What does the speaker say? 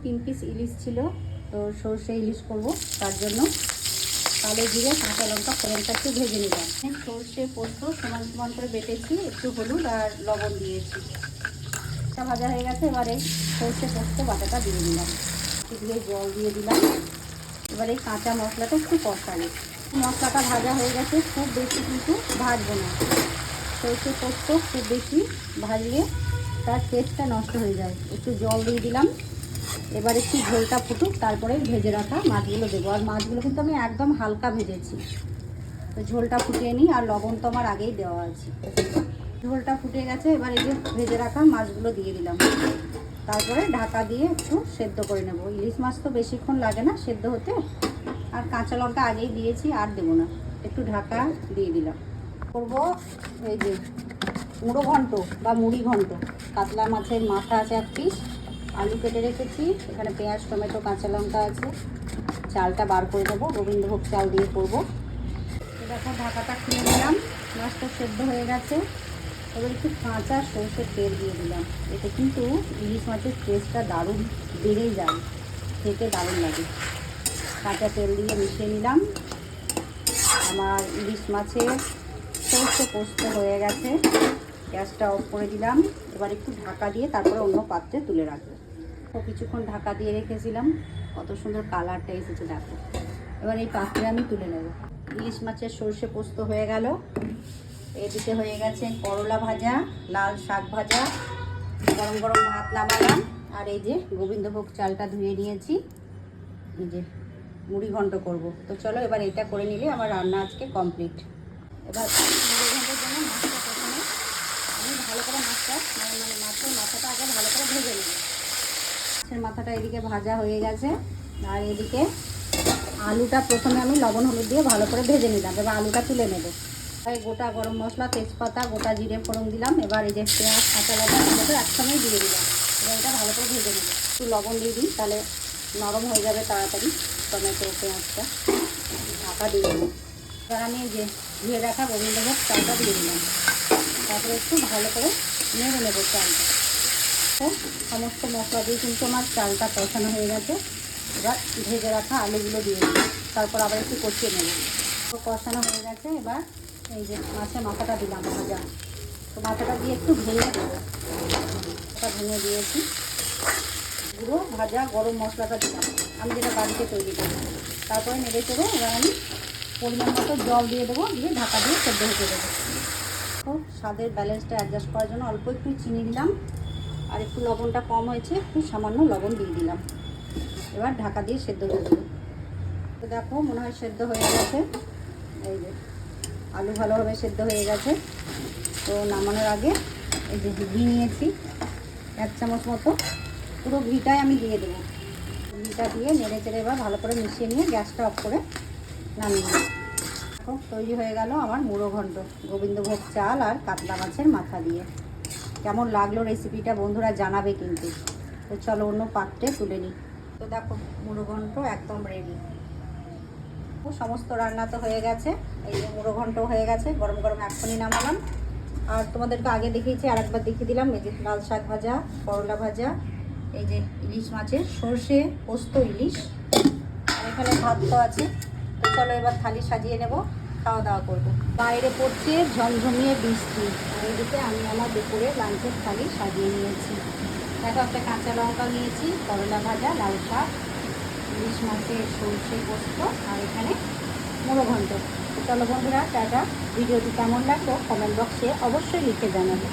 3 piece ইলিশ ছিল, তো সর্ষে ইলিশ করব, তার জন্য কালো জিরে কাঁচা লঙ্কা ফোড়নটা একটু ভেজে নিলাম। সর্ষে পোস্ত সমান সমান করে বেটেছি, একটু হলুদ আর লবণ দিয়েছি। এটা ভাজা হয়ে গেছে, এবারে সর্ষে পোস্ত বাটাটা দিয়ে দিলাম, দিয়ে জল দিয়ে দিলাম। এবারে এই কাঁচা মশলাটা একটু কষানো। মশলাটা ভাজা হয়ে গেছে, খুব বেশি কিন্তু ভাজবো না। সর্ষে পোস্ত খুব বেশি ভাজলে তার টেস্টটা নষ্ট হয়ে যায়। একটু জল দিয়ে দিলাম। এবার একটু ঝোলটা ফুটুক, তারপরে ভেজে রাখা মাছগুলো দেবো। আর মাছগুলো কিন্তু আমি একদম হালকা ভেজেছি। তো ঝোলটা ফুটিয়ে নিই, আর লবণ তো আমার আগেই দেওয়া আছে। ঝোলটা ফুটে গেছে, এবার এই যে ভেজে রাখা মাছগুলো দিয়ে দিলাম। তারপরে ঢাকা দিয়ে একটু সেদ্ধ করে নেব। ইলিশ মাছ তো বেশিক্ষণ লাগে না সেদ্ধ হতে, আর কাঁচা লঙ্কা আগেই দিয়েছি, আর দেবো না। একটু ঢাকা দিয়ে দিলাম। করব এই যে মুড়ো ঘন্ট বা মুড়ি ঘন্ট। কাতলা মাছের মাথা আছে 1 পিস, আলু কেটে রেখেছি, এখানে পেঁয়াজ টমেটো কাঁচা লঙ্কা আছে। চালটা বার করে দেবো, গোবিন্দভোগ চাল দিয়ে করবো। দেখো ঢাকাটা খুলে দিলাম, মাছটা সেদ্ধ হয়ে গেছে। এবার একটু কাঁচা সরষের তেল দিয়ে দিলাম। এতে কিন্তু ইলিশ মাছের টেস্টটা দারুণ বেড়ে যায়, খেতে দারুণ লাগে। কাঁচা তেল দিয়ে মিশিয়ে নিলাম। আমার ইলিশ মাছের সরষে পোস্ত হয়ে গেছে, গ্যাসটা অফ করে দিলাম। এবার একটু ঢাকা দিয়ে তারপরে অন্য পাত্রে তুলে রাখবো। তো কিছুক্ষণ ঢাকা দিয়ে রেখেছিলাম, কত সুন্দর কালারটা এসেছে দেখো। এবার এই পাত্রে আমি তুলে নেব। ইলিশ মাছের সরষে পোস্ত হয়ে গেল। এদিকে হয়ে গেছে করলা ভাজা, লাল শাক ভাজা, গরম গরম ভাত নামালাম। আর এই যে গোবিন্দভোগ চালটা ধুয়ে নিয়েছি, এই যে মুড়ি ঘন্ট করব। তো চলো এবার এটা করে নিলে আমার রান্না আজকে কমপ্লিট। এবার মুড়ি ঘন্টের জন্য মাছটা প্রথমে আমি ভালো করে মাছের মাথাটা আগে ভালো করে ভেজে নেব। মাছের মাথাটা এদিকে ভাজা হয়ে গেছে, আর এদিকে আলুটা প্রথমে আমি লবণ হলুদ দিয়ে ভালো করে ভেজে নিলাম। এবার আলুটা তুলে নেব। গোটা গরম মশলা, তেজপাতা, গোটা জিরে ফোড়ন দিলাম। এবার এই যে পেঁয়াজ কাঁচা লঙ্কা টমেটো একসঙ্গেই দিয়ে দিলাম। এবার এটা ভালো করে ভেজে নেব। একটু লবণ দিয়ে দিই, তাহলে নরম হয়ে যাবে তাড়াতাড়ি টমেটো পেঁয়াজটা। ঢাকা দিয়ে দেবো। এবার আমি এই যে ধুয়ে রাখা গোবিন্দভোগ চালটা দিয়ে দিলাম। তারপরে একটু ভালো করে নেড়ে নেব চালটা। তো সমস্ত মশলা দিয়ে কিন্তু আমার চালটা কষানো হয়ে গেছে। এবার ভেজে রাখা আলুগুলো দিয়ে দেবো, তারপর আবার একটু কষিয়ে নেব। তো কষানো হয়ে গেছে, এবার এই যে মাছের মাথাটা দিলাম ভাজা। তো মাথাটা দিয়ে একটু ভেঙে দেবো। এটা ভেঙে দিয়েছি। পুরো ভাজা গরম মশলাটা দিলাম, আমি যেটা বাড়িতে তৈরি করব। তারপরে নেড়ে চেড়ে এবার আমি পরিমাণ মতো জল দিয়ে দেবো, দিয়ে ঢাকা দিয়ে সেদ্ধ হতে দেবো। তো স্বাদের ব্যালেন্সটা অ্যাডজাস্ট করার জন্য অল্প একটু চিনি দিলাম, আর একটু লবণটা কম হয়েছে, একটু সামান্য লবণ দিয়ে দিলাম। এবার ঢাকা দিয়ে সেদ্ধ হতে দেবো। তো দেখো মনে হয় সেদ্ধ হয়ে গেছে। এই যে আলু ভালোভাবে সেদ্ধ হয়ে গেছে। তো নামানোর আগে এই যে ঘি নিয়েছি 1 চামচ মতো, পুরো ঘিটাই আমি দিয়ে দেবো। ঘিটা দিয়ে নেড়ে চেড়ে এবার ভালো করে মিশিয়ে নিয়ে গ্যাসটা অফ করে নামিয়ে নেব। এখন তৈরি হয়ে গেল আমার মুড়ো ঘন্ট, গোবিন্দভোগ চাল আর কাতলা মাছের মাথা দিয়ে। কেমন লাগলো রেসিপিটা বন্ধুরা জানাবে কিন্তু। তো চলো অন্য পাত্রে তুলে নিই। তো দেখো মুড়ো ঘন্ট একদম রেডি। সমস্ত রান্না তো হয়ে গেছে। এই যে মুড়ো ঘন্ট হয়ে গেছে, গরম গরম এক্ষুনি নামালাম। আর তোমাদেরকে আগে দেখিয়েছি, আরেকবার দেখিয়ে দিলাম। এই যে লাল শাক ভাজা, করলা ভাজা, এই যে ইলিশ মাছের সর্ষে পোস্ত ইলিশ, আর এখানে ভাত তো আছে। তো চলো এবার থালি সাজিয়ে নেব, খাওয়া দাওয়া করবো। বাইরে পড়ছে ঝমঝমিয়ে বৃষ্টি, আর এদিকে আমি আমার দুপুরে লাঞ্চের থালি সাজিয়ে নিয়েছি। দেখো একটা কাঁচা লঙ্কা নিয়েছি, করলা ভাজা, লাল শাক, ইলিশ মাছের সর্ষে পোস্ত, আর এখানে মুড়ো ঘন্ট। চলো বন্ধুরা টাটা। ভিডিওটি কেমন লাগলো কমেন্ট বক্সে অবশ্যই লিখে জানাবে।